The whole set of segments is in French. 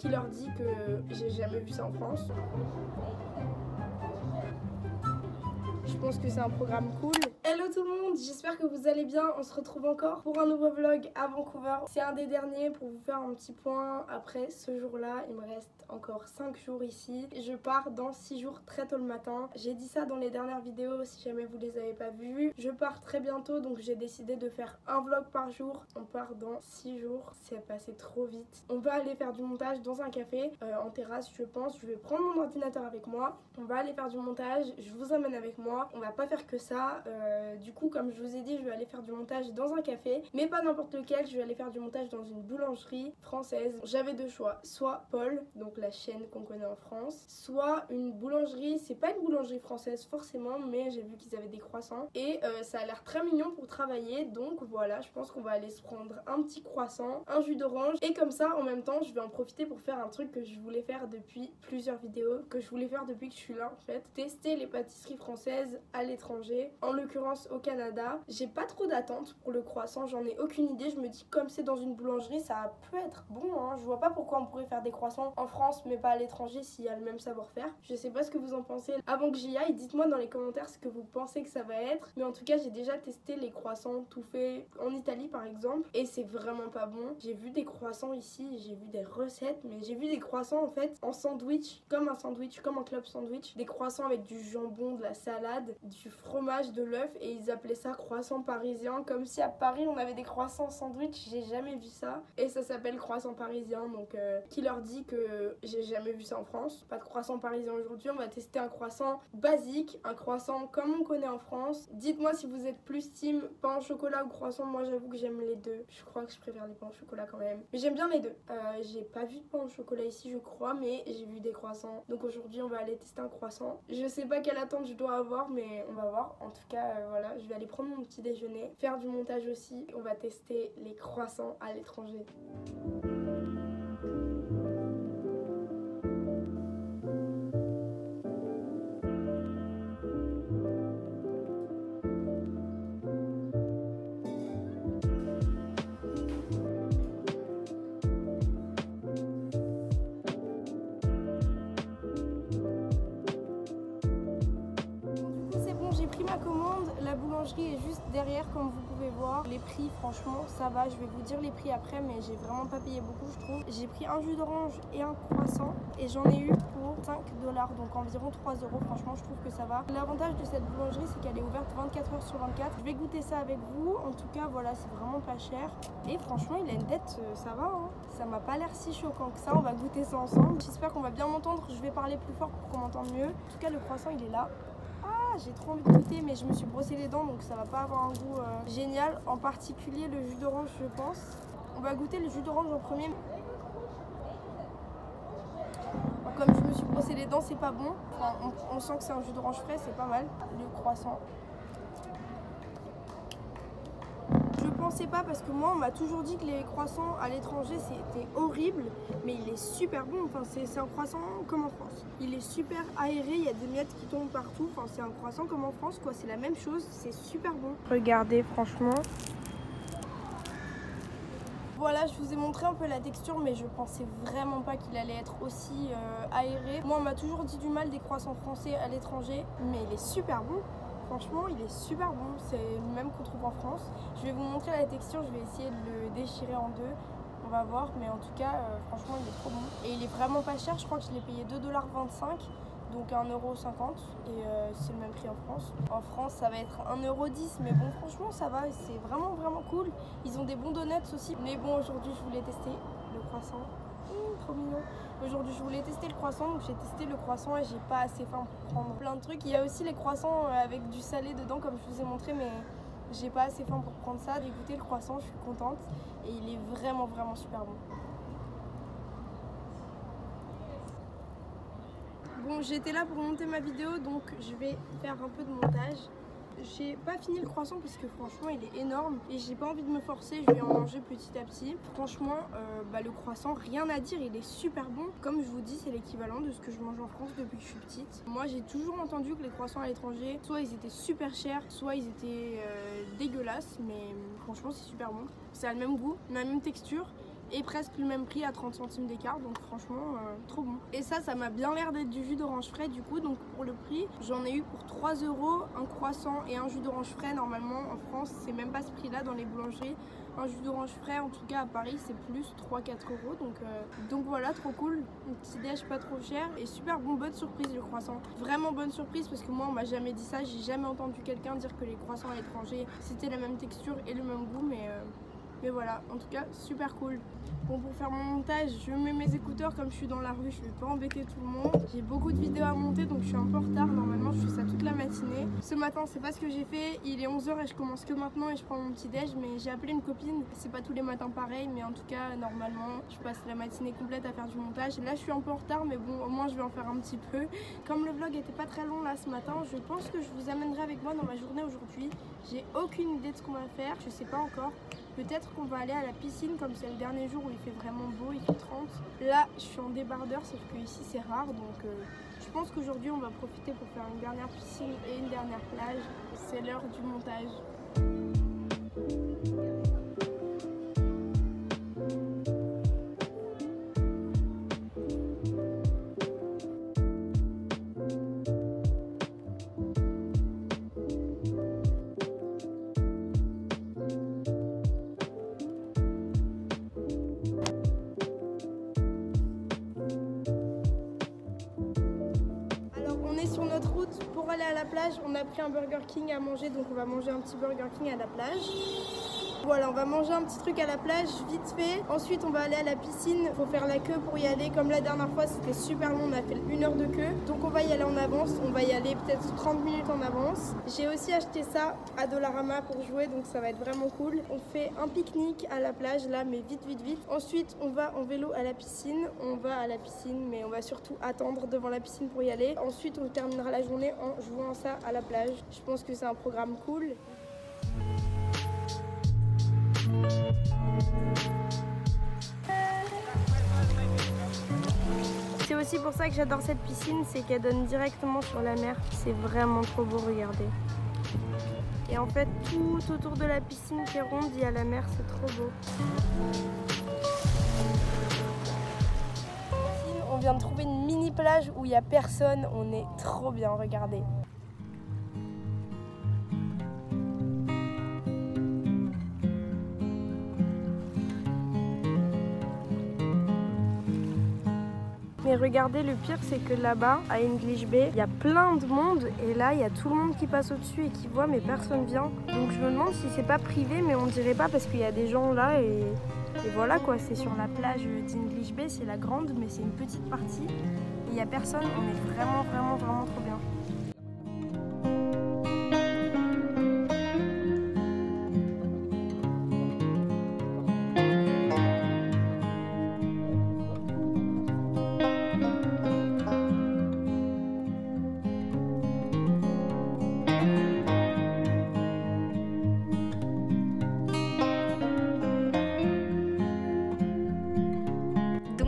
Qui leur dit que j'ai jamais vu ça en France. Je pense que c'est un programme cool. Hello tout le monde, j'espère que vous allez bien. On se retrouve encore pour un nouveau vlog à Vancouver. C'est un des derniers pour vous faire un petit point. Après ce jour-là, il me reste encore 5 jours ici. Je pars dans 6 jours très tôt le matin. J'ai dit ça dans les dernières vidéos si jamais vous les avez pas vues. Je pars très bientôt donc j'ai décidé de faire un vlog par jour. On part dans 6 jours, c'est passé trop vite. On va aller faire du montage dans un café, en terrasse je pense. Je vais prendre mon ordinateur avec moi. On va aller faire du montage, je vous emmène avec moi. On va pas faire que ça. Du coup, comme je vous ai dit, je vais aller faire du montage dans un café, mais pas n'importe lequel. Je vais aller faire du montage dans une boulangerie française. J'avais deux choix, soit Paul, donc la chaîne qu'on connaît en France, soit une boulangerie. C'est pas une boulangerie française forcément, mais j'ai vu qu'ils avaient des croissants et ça a l'air très mignon pour travailler. Donc voilà, je pense qu'on va aller se prendre un petit croissant, un jus d'orange, et comme ça en même temps je vais en profiter pour faire un truc que je voulais faire depuis plusieurs vidéos, que je voulais faire depuis que je suis là en fait, tester les pâtisseries françaises à l'étranger, en l'occurrence au Canada. J'ai pas trop d'attente pour le croissant, j'en ai aucune idée. Je me dis comme c'est dans une boulangerie, ça peut être bon hein. Je vois pas pourquoi on pourrait faire des croissants en France mais pas à l'étranger s'il y a le même savoir-faire. Je sais pas ce que vous en pensez. Avant que j'y aille, dites-moi dans les commentaires ce que vous pensez que ça va être. Mais en tout cas, j'ai déjà testé les croissants tout faits en Italie par exemple et c'est vraiment pas bon. J'ai vu des croissants ici, j'ai vu des recettes, mais j'ai vu des croissants en fait en sandwich, comme un club sandwich, des croissants avec du jambon, de la salade, du fromage, de l'œuf, et ils appelaient ça croissant parisien, comme si à Paris on avait des croissants sandwich. J'ai jamais vu ça et ça s'appelle croissant parisien. Donc qui leur dit que j'ai jamais vu ça en France. Pas de croissant parisien aujourd'hui, on va tester un croissant basique, un croissant comme on connaît en France. Dites-moi si vous êtes plus team pain au chocolat ou croissant. Moi j'avoue que j'aime les deux, je crois que je préfère les pains au chocolat quand même, mais j'aime bien les deux. J'ai pas vu de pain au chocolat ici je crois, mais j'ai vu des croissants, donc aujourd'hui on va aller tester un croissant. Je sais pas quelle attente je dois avoir mais on va voir. En tout cas voilà, je vais aller prendre mon petit déjeuner, faire du montage aussi. On va tester les croissants à l'étranger. J'ai pris ma commande, la boulangerie est juste derrière comme vous pouvez voir. Les prix franchement ça va, je vais vous dire les prix après mais j'ai vraiment pas payé beaucoup je trouve. J'ai pris un jus d'orange et un croissant et j'en ai eu pour 5 $, donc environ 3 €. Franchement je trouve que ça va. L'avantage de cette boulangerie c'est qu'elle est ouverte 24 heures sur 24. Je vais goûter ça avec vous, en tout cas voilà, c'est vraiment pas cher. Et franchement il a une tête, ça va hein. Ça m'a pas l'air si choquant que ça, on va goûter ça ensemble. J'espère qu'on va bien m'entendre, je vais parler plus fort pour qu'on m'entende mieux. En tout cas le croissant il est là. J'ai trop envie de goûter mais je me suis brossé les dents donc ça va pas avoir un goût génial. En particulier le jus d'orange je pense. On va goûter le jus d'orange en premier. Comme je me suis brossé les dents c'est pas bon. Enfin, on sent que c'est un jus d'orange frais, c'est pas mal. Le croissant. Je pensais pas parce que moi on m'a toujours dit que les croissants à l'étranger c'était horrible, mais il est super bon. Enfin c'est un croissant comme en France. Il est super aéré, il y a des miettes qui tombent partout. Enfin c'est un croissant comme en France quoi, c'est la même chose, c'est super bon. Regardez franchement. Voilà, je vous ai montré un peu la texture mais je pensais vraiment pas qu'il allait être aussi aéré. Moi on m'a toujours dit du mal des croissants français à l'étranger, mais il est super bon. Franchement, il est super bon, c'est le même qu'on trouve en France. Je vais vous montrer la texture, je vais essayer de le déchirer en deux. On va voir, mais en tout cas, franchement, il est trop bon. Et il est vraiment pas cher, je crois que je l'ai payé 2,25 $, donc 1,50 €. Et c'est le même prix en France. En France, ça va être 1,10 €, mais bon, franchement, ça va, c'est vraiment, vraiment cool. Ils ont des bons donuts aussi. Mais bon, aujourd'hui, je voulais tester le croissant. Trop mignon. Aujourd'hui je voulais tester le croissant, donc j'ai testé le croissant et j'ai pas assez faim pour prendre plein de trucs. Il y a aussi les croissants avec du salé dedans comme je vous ai montré, mais j'ai pas assez faim pour prendre ça. J'ai goûté le croissant, je suis contente et il est vraiment vraiment super bon. Bon, j'étais là pour monter ma vidéo donc je vais faire un peu de montage. J'ai pas fini le croissant parce que franchement il est énorme et j'ai pas envie de me forcer, je vais en manger petit à petit. Franchement le croissant, rien à dire, il est super bon. Comme je vous dis, c'est l'équivalent de ce que je mange en France depuis que je suis petite. Moi j'ai toujours entendu que les croissants à l'étranger, soit ils étaient super chers, soit ils étaient dégueulasses, mais franchement c'est super bon. Ça a le même goût, la même texture et presque le même prix à 30 centimes d'écart, donc franchement trop bon. Et ça m'a bien l'air d'être du jus d'orange frais du coup, donc pour le prix j'en ai eu pour 3 € un croissant et un jus d'orange frais. Normalement en France c'est même pas ce prix là dans les boulangeries. Un jus d'orange frais en tout cas à Paris c'est plus 3-4 €, donc voilà, trop cool, un petit déj pas trop cher et super bon, bonne surprise le croissant, vraiment bonne surprise parce que moi on m'a jamais dit ça, j'ai jamais entendu quelqu'un dire que les croissants à l'étranger c'était la même texture et le même goût, mais voilà, en tout cas super cool. Bon, pour faire mon montage, je mets mes écouteurs comme je suis dans la rue, je vais pas embêter tout le monde. J'ai beaucoup de vidéos à monter donc je suis un peu en retard, normalement je fais ça toute la matinée. Ce matin c'est pas ce que j'ai fait, il est 11 h et je commence que maintenant et je prends mon petit déj, mais j'ai appelé une copine, c'est pas tous les matins pareil, mais en tout cas normalement je passe la matinée complète à faire du montage. Là je suis un peu en retard mais bon au moins je vais en faire un petit peu. Comme le vlog était pas très long là ce matin, je pense que je vous amènerai avec moi dans ma journée aujourd'hui. J'ai aucune idée de ce qu'on va faire, je sais pas encore. Peut-être qu'on va aller à la piscine comme c'est le dernier jour où il fait vraiment beau, il fait 30. Là je suis en débardeur sauf que ici c'est rare, donc je pense qu'aujourd'hui on va profiter pour faire une dernière piscine et une dernière plage. C'est l'heure du montage. Sur notre route pour aller à la plage, on a pris un Burger King à manger, donc on va manger un petit Burger King à la plage. Voilà, on va manger un petit truc à la plage vite fait. Ensuite on va aller à la piscine, il faut faire la queue pour y aller. Comme la dernière fois c'était super long, on a fait 1 heure de queue. Donc on va y aller en avance, on va y aller peut-être 30 minutes en avance. J'ai aussi acheté ça à Dollarama pour jouer, donc ça va être vraiment cool. On fait un pique-nique à la plage là, mais vite. Ensuite on va en vélo à la piscine. On va à la piscine, mais on va surtout attendre devant la piscine pour y aller. Ensuite on terminera la journée en jouant ça à la plage. Je pense que c'est un programme cool. C'est aussi pour ça que j'adore cette piscine, c'est qu'elle donne directement sur la mer. C'est vraiment trop beau, regardez. Et en fait, tout autour de la piscine qui est ronde, il y a la mer, c'est trop beau. On vient de trouver une mini plage où il n'y a personne, on est trop bien, regardez. Mais regardez, le pire c'est que là-bas, à English Bay, il y a plein de monde et là il y a tout le monde qui passe au-dessus et qui voit mais personne vient. Donc je me demande si c'est pas privé, mais on dirait pas parce qu'il y a des gens là et voilà quoi, c'est sur la plage d'English Bay, c'est la grande mais c'est une petite partie et il y a personne, on est vraiment trop bien.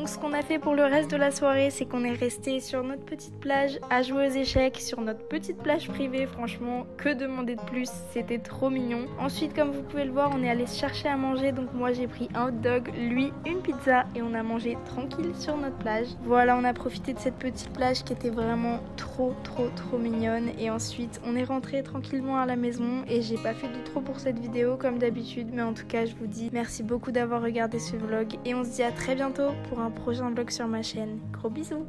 Ce qu'on a fait pour le reste de la soirée, c'est qu'on est resté sur notre petite plage à jouer aux échecs, sur notre petite plage privée. Franchement, que demander de plus, c'était trop mignon. Ensuite, comme vous pouvez le voir, on est allé chercher à manger, donc moi j'ai pris un hot dog, lui une pizza et on a mangé tranquille sur notre plage. Voilà, on a profité de cette petite plage qui était vraiment trop mignonne et ensuite on est rentré tranquillement à la maison et j'ai pas fait de trop pour cette vidéo comme d'habitude, mais en tout cas je vous dis merci beaucoup d'avoir regardé ce vlog et on se dit à très bientôt pour un prochain vlog sur ma chaîne. Gros bisous.